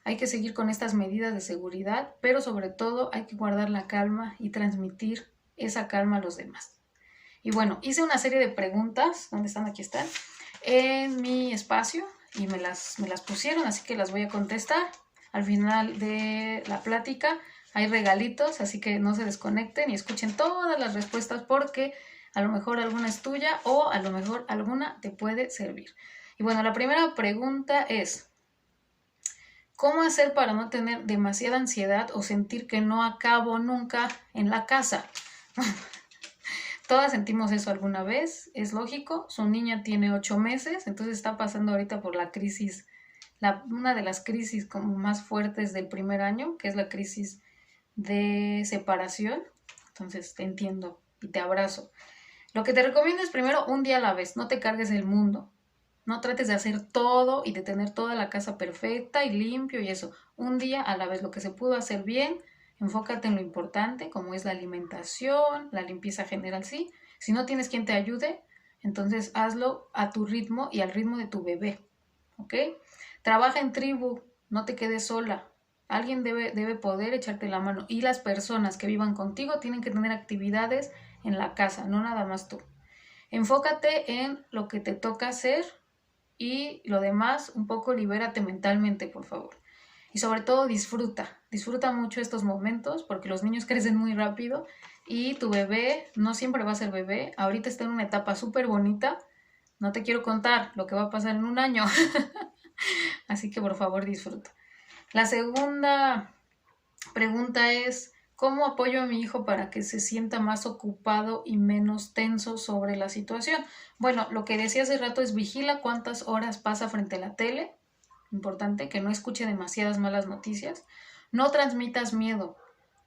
hay que seguir con estas medidas de seguridad, pero sobre todo hay que guardar la calma y transmitir esa calma a los demás. Y bueno, hice una serie de preguntas, ¿dónde están? Aquí están, en mi espacio y me las pusieron, así que las voy a contestar. Al final de la plática hay regalitos, así que no se desconecten y escuchen todas las respuestas porque a lo mejor alguna es tuya o a lo mejor alguna te puede servir. Y bueno, la primera pregunta es, ¿cómo hacer para no tener demasiada ansiedad o sentir que no acabo nunca en la casa? Todas sentimos eso alguna vez, es lógico. Su niña tiene 8 meses, entonces está pasando ahorita por la crisis, una de las crisis como más fuertes del primer año, que es la crisis de separación. Entonces te entiendo y te abrazo. Lo que te recomiendo es primero un día a la vez, no te cargues el mundo. No trates de hacer todo y de tener toda la casa perfecta y limpio y eso. Un día a la vez, lo que se pudo hacer bien, enfócate en lo importante, como es la alimentación, la limpieza general, sí. Si no tienes quien te ayude, entonces hazlo a tu ritmo y al ritmo de tu bebé, ¿ok? Trabaja en tribu, no te quedes sola. Alguien debe poder echarte la mano. Y las personas que vivan contigo tienen que tener actividades en la casa, no nada más tú. Enfócate en lo que te toca hacer y lo demás, un poco libérate mentalmente, por favor. Y sobre todo disfruta mucho estos momentos porque los niños crecen muy rápido y tu bebé no siempre va a ser bebé. Ahorita está en una etapa súper bonita. No te quiero contar lo que va a pasar en un año. Así que por favor disfruta. La segunda pregunta es, ¿cómo apoyo a mi hijo para que se sienta más ocupado y menos tenso sobre la situación? Bueno, lo que decía hace rato es vigila cuántas horas pasa frente a la tele. Importante que no escuche demasiadas malas noticias. No transmitas miedo.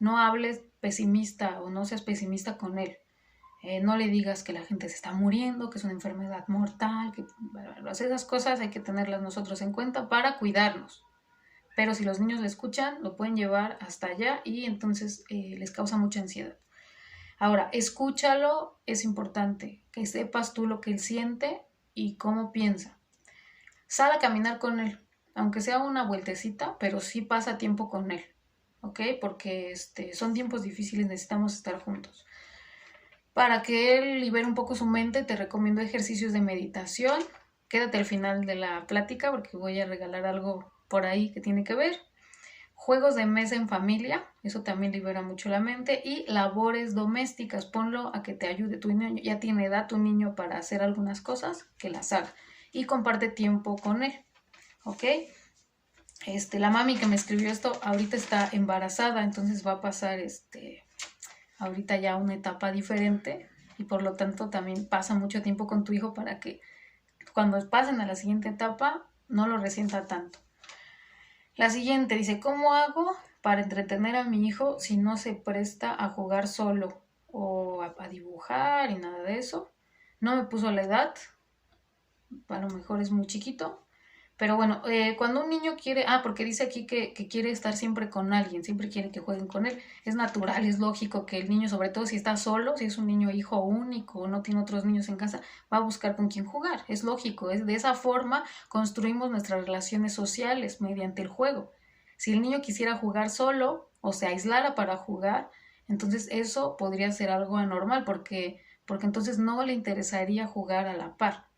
No hables pesimista o no seas pesimista con él. No le digas que la gente se está muriendo, que es una enfermedad mortal, que esas cosas hay que tenerlas nosotros en cuenta para cuidarnos. Pero si los niños le escuchan, lo pueden llevar hasta allá y entonces les causa mucha ansiedad. Ahora, escúchalo, es importante que sepas tú lo que él siente y cómo piensa. Sal a caminar con él, aunque sea una vueltecita, pero sí pasa tiempo con él, ¿ok? Porque son tiempos difíciles, necesitamos estar juntos. Para que él libere un poco su mente, te recomiendo ejercicios de meditación. Quédate al final de la plática porque voy a regalar algo por ahí que tiene que ver. Juegos de mesa en familia, eso también libera mucho la mente. Y labores domésticas, ponlo a que te ayude. Tu niño ya tiene edad, tu niño, para hacer algunas cosas, que las haga. Y comparte tiempo con él, ¿ok? La mami que me escribió esto ahorita está embarazada, entonces va a pasar ahorita ya una etapa diferente y por lo tanto también pasa mucho tiempo con tu hijo para que cuando pasen a la siguiente etapa no lo resienta tanto. La siguiente dice, ¿cómo hago para entretener a mi hijo si no se presta a jugar solo o a dibujar y nada de eso? No me puso la edad, a lo mejor es muy chiquito. Pero bueno, cuando un niño quiere, porque dice aquí que quiere estar siempre con alguien, siempre quiere que jueguen con él, es natural, es lógico que el niño, sobre todo si está solo, si es un niño hijo único o no tiene otros niños en casa, va a buscar con quién jugar, es lógico, de esa forma construimos nuestras relaciones sociales mediante el juego. Si el niño quisiera jugar solo o se aislara para jugar, entonces eso podría ser algo anormal porque entonces no le interesaría jugar a la par.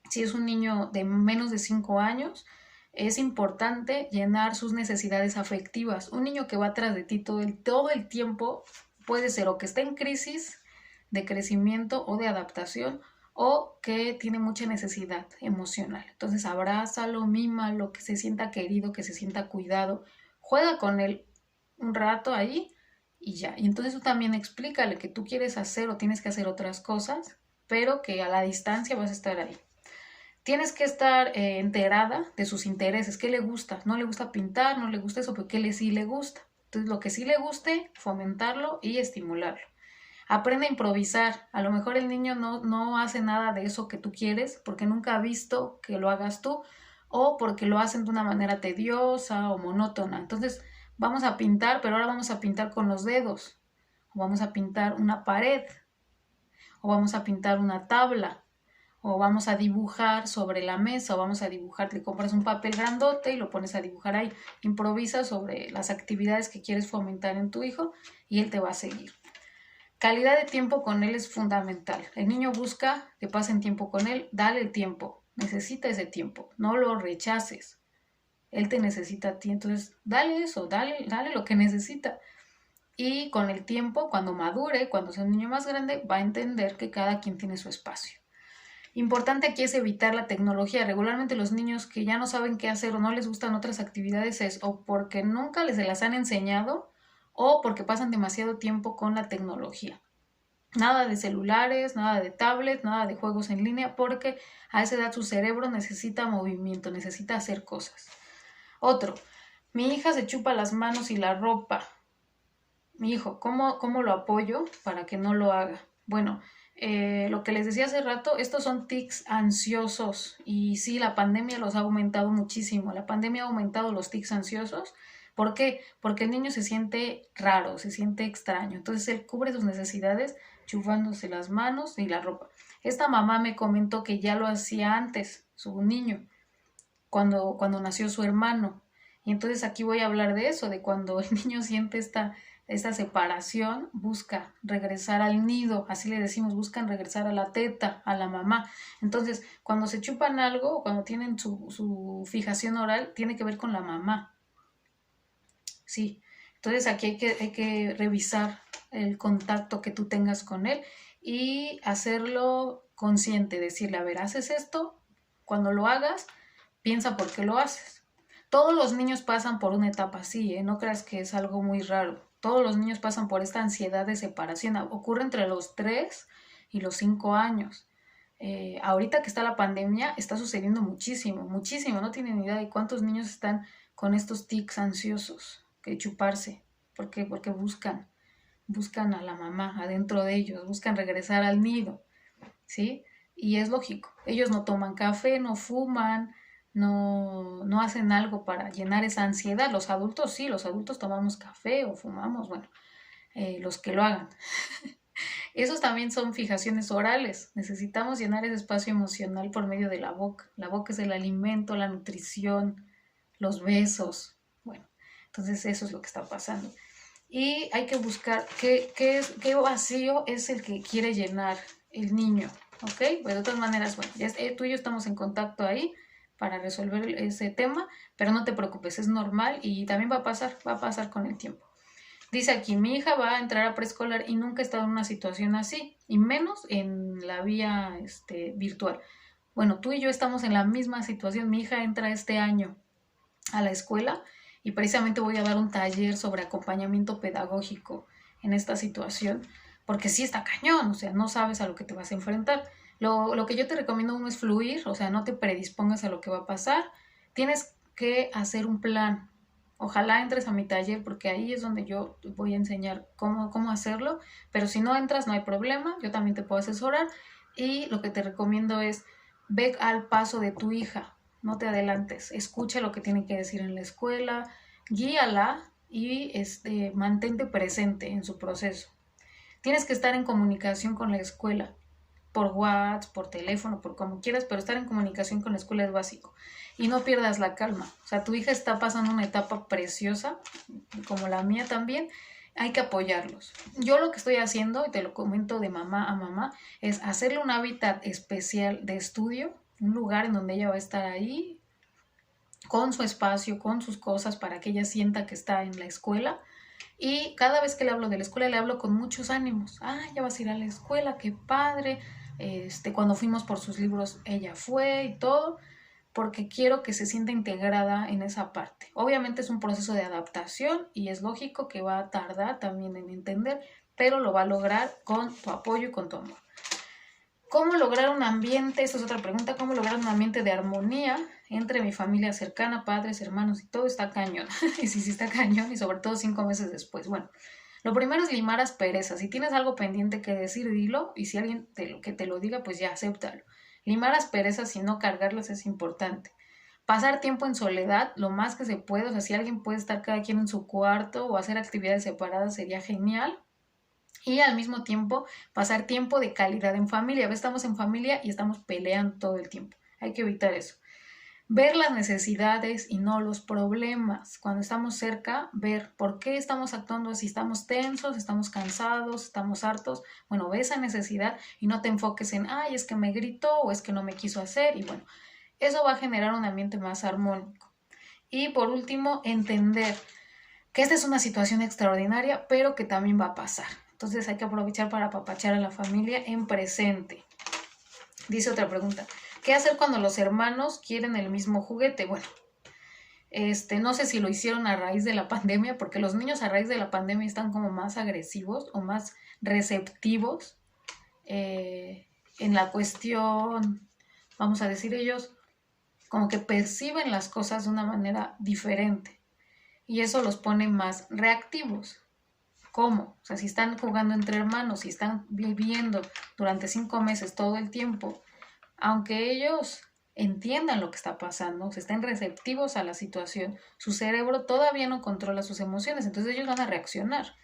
Si es un niño de menos de 5 años, es importante llenar sus necesidades afectivas. Un niño que va atrás de ti todo el tiempo puede ser o que está en crisis de crecimiento o de adaptación o que tiene mucha necesidad emocional. Entonces abrázalo, mímalo, que se sienta querido, que se sienta cuidado. Juega con él un rato ahí y ya. Y entonces tú también explícale que tú quieres hacer o tienes que hacer otras cosas, pero que a la distancia vas a estar ahí. Tienes que estar enterada de sus intereses, qué le gusta, no le gusta pintar, no le gusta eso, pero qué sí le gusta. Entonces, lo que sí le guste, fomentarlo y estimularlo. Aprende a improvisar. A lo mejor el niño no hace nada de eso que tú quieres porque nunca ha visto que lo hagas tú o porque lo hacen de una manera tediosa o monótona. Entonces, vamos a pintar, pero ahora vamos a pintar con los dedos. O vamos a pintar una pared. O vamos a pintar una tabla. O vamos a dibujar sobre la mesa, o vamos a dibujar, le compras un papel grandote y lo pones a dibujar ahí. Improvisa sobre las actividades que quieres fomentar en tu hijo y él te va a seguir. Calidad de tiempo con él es fundamental. El niño busca que pasen tiempo con él, dale el tiempo, necesita ese tiempo, no lo rechaces. Él te necesita a ti, entonces dale eso, dale lo que necesita. Y con el tiempo, cuando madure, cuando sea un niño más grande, va a entender que cada quien tiene su espacio. Importante aquí es evitar la tecnología. Regularmente los niños que ya no saben qué hacer o no les gustan otras actividades es o porque nunca les se las han enseñado o porque pasan demasiado tiempo con la tecnología. Nada de celulares, nada de tablets, nada de juegos en línea, porque a esa edad su cerebro necesita movimiento, necesita hacer cosas. Otro, mi hija se chupa las manos y la ropa. Mi hijo, ¿cómo lo apoyo para que no lo haga? Bueno, lo que les decía hace rato, estos son tics ansiosos y sí, la pandemia los ha aumentado muchísimo. La pandemia ha aumentado los tics ansiosos. ¿Por qué? Porque el niño se siente raro, se siente extraño. Entonces él cubre sus necesidades chufándose las manos y la ropa. Esta mamá me comentó que ya lo hacía antes, su niño, cuando nació su hermano. Y entonces aquí voy a hablar de eso, de cuando el niño siente esta separación, busca regresar al nido, así le decimos, buscan regresar a la teta, a la mamá. Entonces, cuando se chupan algo, cuando tienen su fijación oral, tiene que ver con la mamá. Sí, entonces aquí hay que revisar el contacto que tú tengas con él y hacerlo consciente, decirle, a ver, haces esto, cuando lo hagas, piensa por qué lo haces. Todos los niños pasan por una etapa así, ¿eh? No creas que es algo muy raro. Todos los niños pasan por esta ansiedad de separación. Ocurre entre los 3 y los 5 años. Ahorita que está la pandemia, está sucediendo muchísimo, muchísimo. No tienen idea de cuántos niños están con estos tics ansiosos, que chuparse. ¿Por qué? Porque buscan a la mamá adentro de ellos, buscan regresar al nido, ¿sí? Y es lógico. Ellos no toman café, no fuman, no hacen algo para llenar esa ansiedad. Los adultos sí, los adultos tomamos café o fumamos, bueno, los que lo hagan. Esos también son fijaciones orales. Necesitamos llenar ese espacio emocional por medio de la boca. La boca es el alimento, la nutrición, los besos. Bueno, entonces eso es lo que está pasando. Y hay que buscar qué vacío es el que quiere llenar el niño. ¿Ok? Pues de todas maneras, bueno, ya tú y yo estamos en contacto ahí para resolver ese tema, pero no te preocupes, es normal y también va a pasar con el tiempo. Dice aquí, mi hija va a entrar a preescolar y nunca ha estado en una situación así, y menos en la vía virtual. Bueno, tú y yo estamos en la misma situación. Mi hija entra este año a la escuela y precisamente voy a dar un taller sobre acompañamiento pedagógico en esta situación, porque sí está cañón, o sea, no sabes a lo que te vas a enfrentar. Lo que yo te recomiendo uno es fluir, o sea, no te predispongas a lo que va a pasar. Tienes que hacer un plan. Ojalá entres a mi taller porque ahí es donde yo te voy a enseñar cómo hacerlo, pero si no entras no hay problema, yo también te puedo asesorar y lo que te recomiendo es ve al paso de tu hija, no te adelantes, escucha lo que tiene que decir en la escuela, guíala y mantente presente en su proceso. Tienes que estar en comunicación con la escuela, por WhatsApp, por teléfono, por como quieras, pero estar en comunicación con la escuela es básico. Y no pierdas la calma. O sea, tu hija está pasando una etapa preciosa, como la mía también. Hay que apoyarlos. Yo lo que estoy haciendo, y te lo comento de mamá a mamá, es hacerle un hábitat especial de estudio, un lugar en donde ella va a estar ahí, con su espacio, con sus cosas, para que ella sienta que está en la escuela. Y cada vez que le hablo de la escuela, le hablo con muchos ánimos. Ah, ya vas a ir a la escuela, qué padre. Cuando fuimos por sus libros, ella fue y todo, porque quiero que se sienta integrada en esa parte. Obviamente es un proceso de adaptación y es lógico que va a tardar también en entender, pero lo va a lograr con tu apoyo y con tu amor. ¿Cómo lograr un ambiente? Esta es otra pregunta. ¿Cómo lograr un ambiente de armonía entre mi familia cercana, padres, hermanos y todo? Está cañón. Y sí está cañón y sobre todo 5 meses después. Bueno, lo primero es limar asperezas. Si tienes algo pendiente que decir, dilo. Y si alguien que te lo diga, pues ya, acéptalo. Limar asperezas y no cargarlas es importante. Pasar tiempo en soledad, lo más que se puede. O sea, si alguien puede estar cada quien en su cuarto o hacer actividades separadas, sería genial. Y al mismo tiempo pasar tiempo de calidad en familia. A veces estamos en familia y estamos peleando todo el tiempo. Hay que evitar eso. Ver las necesidades y no los problemas. Cuando estamos cerca, ver por qué estamos actuando así. Estamos tensos, estamos cansados, estamos hartos. Bueno, ve esa necesidad y no te enfoques en, ay, es que me gritó o es que no me quiso hacer. Y bueno, eso va a generar un ambiente más armónico. Y por último, entender que esta es una situación extraordinaria, pero que también va a pasar. Entonces hay que aprovechar para apapachar a la familia en presente. Dice otra pregunta, ¿qué hacer cuando los hermanos quieren el mismo juguete? Bueno, no sé si lo hicieron a raíz de la pandemia, porque los niños a raíz de la pandemia están como más agresivos o más receptivos en la cuestión, vamos a decir ellos, como que perciben las cosas de una manera diferente y eso los pone más reactivos. ¿Cómo? O sea, si están jugando entre hermanos, si están viviendo durante 5 meses todo el tiempo, aunque ellos entiendan lo que está pasando, se estén receptivos a la situación, su cerebro todavía no controla sus emociones, entonces ellos van a reaccionar.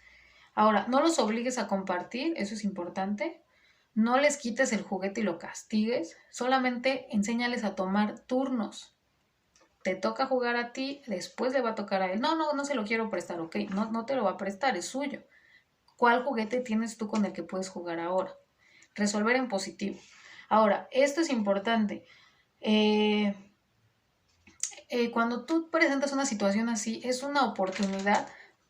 Ahora, no los obligues a compartir, eso es importante. No les quites el juguete y lo castigues, solamente enséñales a tomar turnos. Te toca jugar a ti, después le va a tocar a él. No se lo quiero prestar, ok, no te lo va a prestar, es suyo. ¿Cuál juguete tienes tú con el que puedes jugar ahora? Resolver en positivo. Ahora, esto es importante. Cuando tú presentas una situación así, es una oportunidad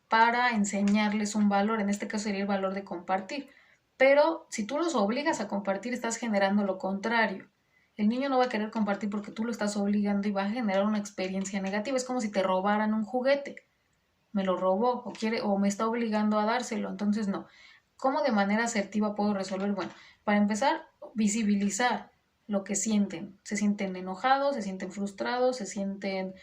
para enseñarles un valor, en este caso sería el valor de compartir. Pero si tú los obligas a compartir, estás generando lo contrario. El niño no va a querer compartir porque tú lo estás obligando y va a generar una experiencia negativa. Es como si te robaran un juguete. Me lo robó o me está obligando a dárselo. Entonces no. ¿Cómo de manera asertiva puedo resolver? Bueno, para empezar, visibilizar lo que sienten. Se sienten enojados, se sienten frustrados, se sienten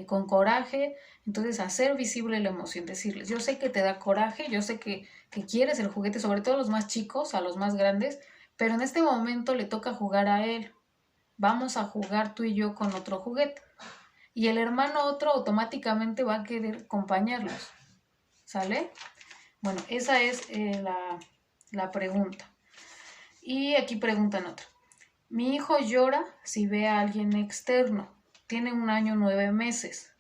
con coraje. Entonces, hacer visible la emoción, decirles, yo sé que te da coraje, yo sé que quieres el juguete, sobre todo a los más chicos, a los más grandes, pero en este momento le toca jugar a él. Vamos a jugar tú y yo con otro juguete. Y el hermano otro automáticamente va a querer acompañarlos. ¿Sale? Bueno, esa es la pregunta. Y aquí preguntan otra. Mi hijo llora si ve a alguien externo. Tiene 1 año 9 meses.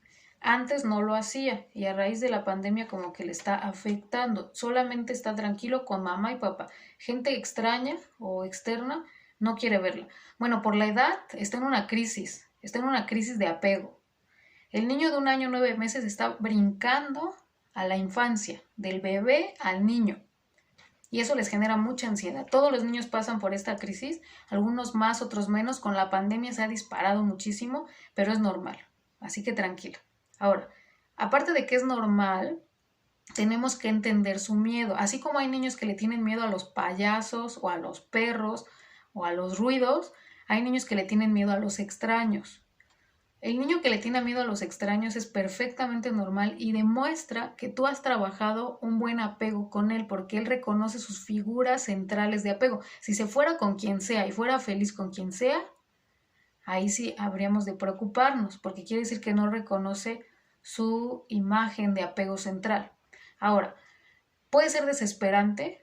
Antes no lo hacía y a raíz de la pandemia como que le está afectando. Solamente está tranquilo con mamá y papá. Gente extraña o externa no quiere verla. Bueno, por la edad está en una crisis de apego. El niño de 1 año 9 meses está brincando a la infancia, del bebé al niño. Y eso les genera mucha ansiedad. Todos los niños pasan por esta crisis, algunos más, otros menos. Con la pandemia se ha disparado muchísimo, pero es normal. Así que tranquilo. Ahora, aparte de que es normal, tenemos que entender su miedo. Así como hay niños que le tienen miedo a los payasos o a los perros o a los ruidos, hay niños que le tienen miedo a los extraños. El niño que le tiene miedo a los extraños es perfectamente normal y demuestra que tú has trabajado un buen apego con él porque él reconoce sus figuras centrales de apego. Si se fuera con quien sea y fuera feliz con quien sea, ahí sí habríamos de preocuparnos porque quiere decir que no reconoce su imagen de apego central. Ahora, puede ser desesperante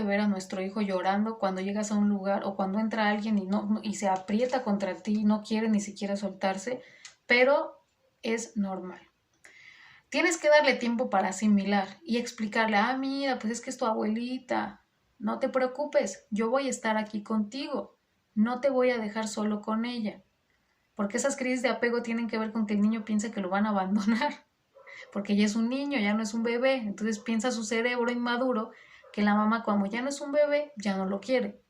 ver a nuestro hijo llorando cuando llegas a un lugar o cuando entra alguien y se aprieta contra ti y no quiere ni siquiera soltarse, pero es normal. Tienes que darle tiempo para asimilar y explicarle, mira, pues es que es tu abuelita, no te preocupes, yo voy a estar aquí contigo, no te voy a dejar solo con ella, porque esas crisis de apego tienen que ver con que el niño piensa que lo van a abandonar, porque ya es un niño, ya no es un bebé, entonces piensa su cerebro inmaduro que la mamá como ya no es un bebé, ya no lo quiere.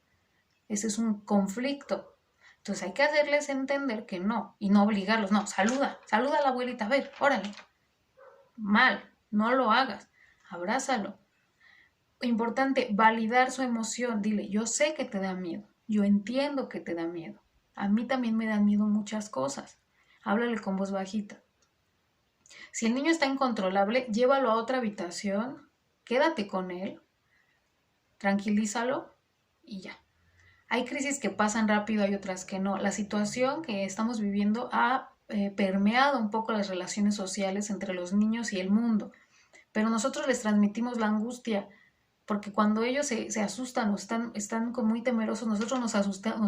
Ese es un conflicto. Entonces hay que hacerles entender que no, y no obligarlos, no, saluda a la abuelita, a ver, órale. Mal, no lo hagas, abrázalo. Importante, validar su emoción, dile, yo sé que te da miedo, yo entiendo que te da miedo, a mí también me dan miedo muchas cosas. Háblale con voz bajita. Si el niño está incontrolable, llévalo a otra habitación, quédate con él, tranquilízalo y ya. Hay crisis que pasan rápido, hay otras que no. La situación que estamos viviendo ha permeado un poco las relaciones sociales entre los niños y el mundo, pero nosotros les transmitimos la angustia, porque cuando ellos se asustan o están como muy temerosos, nosotros nos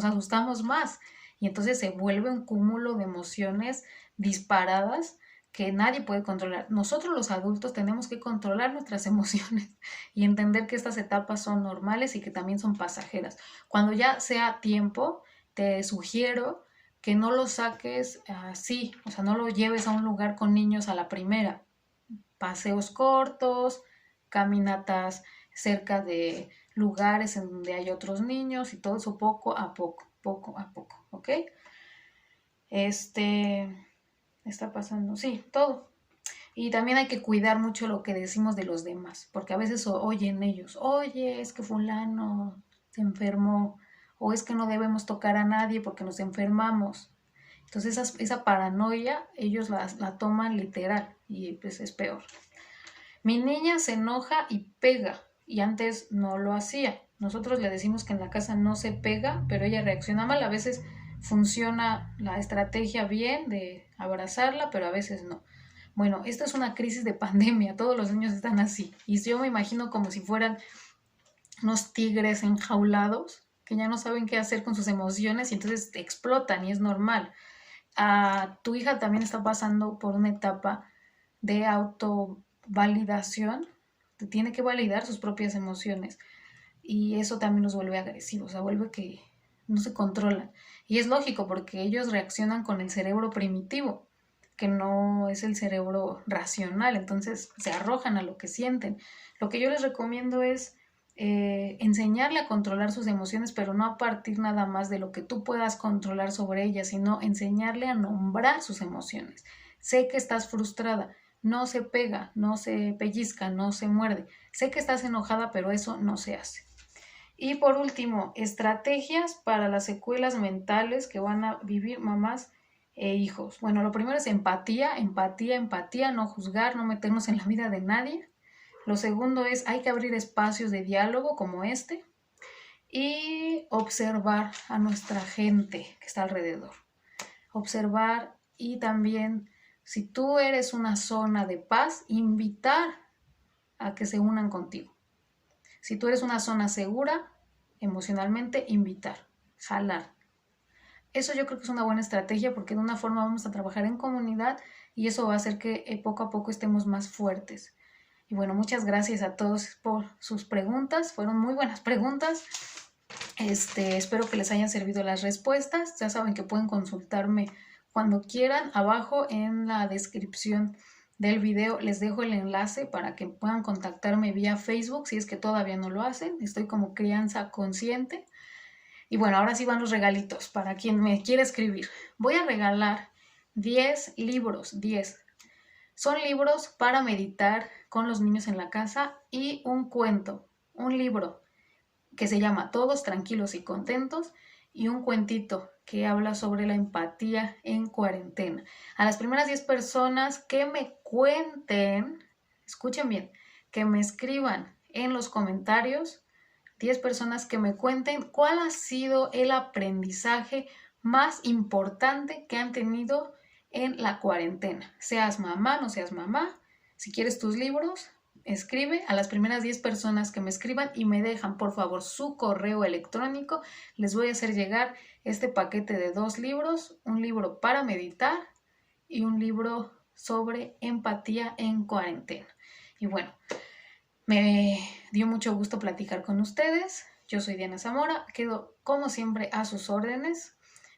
asustamos más y entonces se vuelve un cúmulo de emociones disparadas que nadie puede controlar. Nosotros los adultos tenemos que controlar nuestras emociones y entender que estas etapas son normales y que también son pasajeras. Cuando ya sea tiempo, te sugiero que no lo saques así, o sea, no lo lleves a un lugar con niños a la primera. Paseos cortos, caminatas cerca de lugares en donde hay otros niños y todo eso poco a poco, ¿ok? Está pasando, sí, todo. Y también hay que cuidar mucho lo que decimos de los demás, porque a veces oyen ellos, oye, es que fulano se enfermó, o es que no debemos tocar a nadie porque nos enfermamos. Entonces esa paranoia ellos la toman literal y pues es peor. Mi niña se enoja y pega, y antes no lo hacía. Nosotros le decimos que en la casa no se pega, pero ella reacciona mal. A veces funciona la estrategia bien de abrazarla, pero a veces no. Bueno, esta es una crisis de pandemia, todos los niños están así. Y yo me imagino como si fueran unos tigres enjaulados que ya no saben qué hacer con sus emociones y entonces explotan y es normal. Tu hija también está pasando por una etapa de autovalidación, tiene que validar sus propias emociones y eso también los vuelve agresivos, o sea, vuelve que no se controlan. Y es lógico porque ellos reaccionan con el cerebro primitivo, que no es el cerebro racional, entonces se arrojan a lo que sienten. Lo que yo les recomiendo es enseñarle a controlar sus emociones, pero no a partir nada más de lo que tú puedas controlar sobre ellas, sino enseñarle a nombrar sus emociones. Sé que estás frustrada, no se pega, no se pellizca, no se muerde. Sé que estás enojada, pero eso no se hace. Y por último, estrategias para las secuelas mentales que van a vivir mamás e hijos. Bueno, lo primero es empatía, no juzgar, no meternos en la vida de nadie. Lo segundo es, hay que abrir espacios de diálogo como este y observar a nuestra gente que está alrededor. Observar y también, si tú eres una zona de paz, invitar a que se unan contigo. Si tú eres una zona segura, emocionalmente, invitar, jalar. Eso yo creo que es una buena estrategia porque de una forma vamos a trabajar en comunidad y eso va a hacer que poco a poco estemos más fuertes. Y bueno, muchas gracias a todos por sus preguntas. Fueron muy buenas preguntas. Espero que les hayan servido las respuestas. Ya saben que pueden consultarme cuando quieran. Abajo en la descripción del video les dejo el enlace para que puedan contactarme vía Facebook si es que todavía no lo hacen. Estoy como Crianza Consciente. Y bueno, ahora sí van los regalitos para quien me quiera escribir. Voy a regalar 10 libros, 10. Son libros para meditar con los niños en la casa y un cuento, un libro que se llama Todos tranquilos y contentos y un cuentito que habla sobre la empatía en cuarentena. A las primeras 10 personas que me cuenten, escuchen bien, que me escriban en los comentarios, 10 personas que me cuenten cuál ha sido el aprendizaje más importante que han tenido en la cuarentena. Seas mamá, no seas mamá, si quieres tus libros, escribe a las primeras 10 personas que me escriban y me dejan por favor su correo electrónico. Les voy a hacer llegar este paquete de 2 libros, un libro para meditar y un libro sobre empatía en cuarentena. Y bueno, me dio mucho gusto platicar con ustedes. Yo soy Diana Zamora, quedo como siempre a sus órdenes.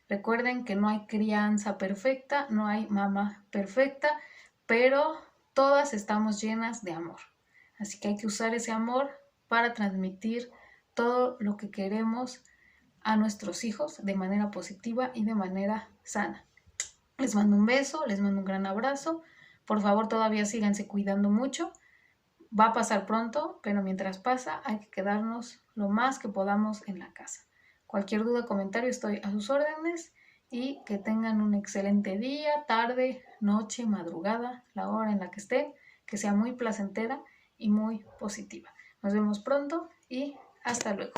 Recuerden que no hay crianza perfecta, no hay mamá perfecta, pero todas estamos llenas de amor. Así que hay que usar ese amor para transmitir todo lo que queremos a nuestros hijos de manera positiva y de manera sana. Les mando un beso, les mando un gran abrazo. Por favor, todavía síganse cuidando mucho. Va a pasar pronto, pero mientras pasa hay que quedarnos lo más que podamos en la casa. Cualquier duda o comentario estoy a sus órdenes y que tengan un excelente día, tarde, noche, madrugada, la hora en la que estén, que sea muy placentera y muy positiva. Nos vemos pronto y hasta luego.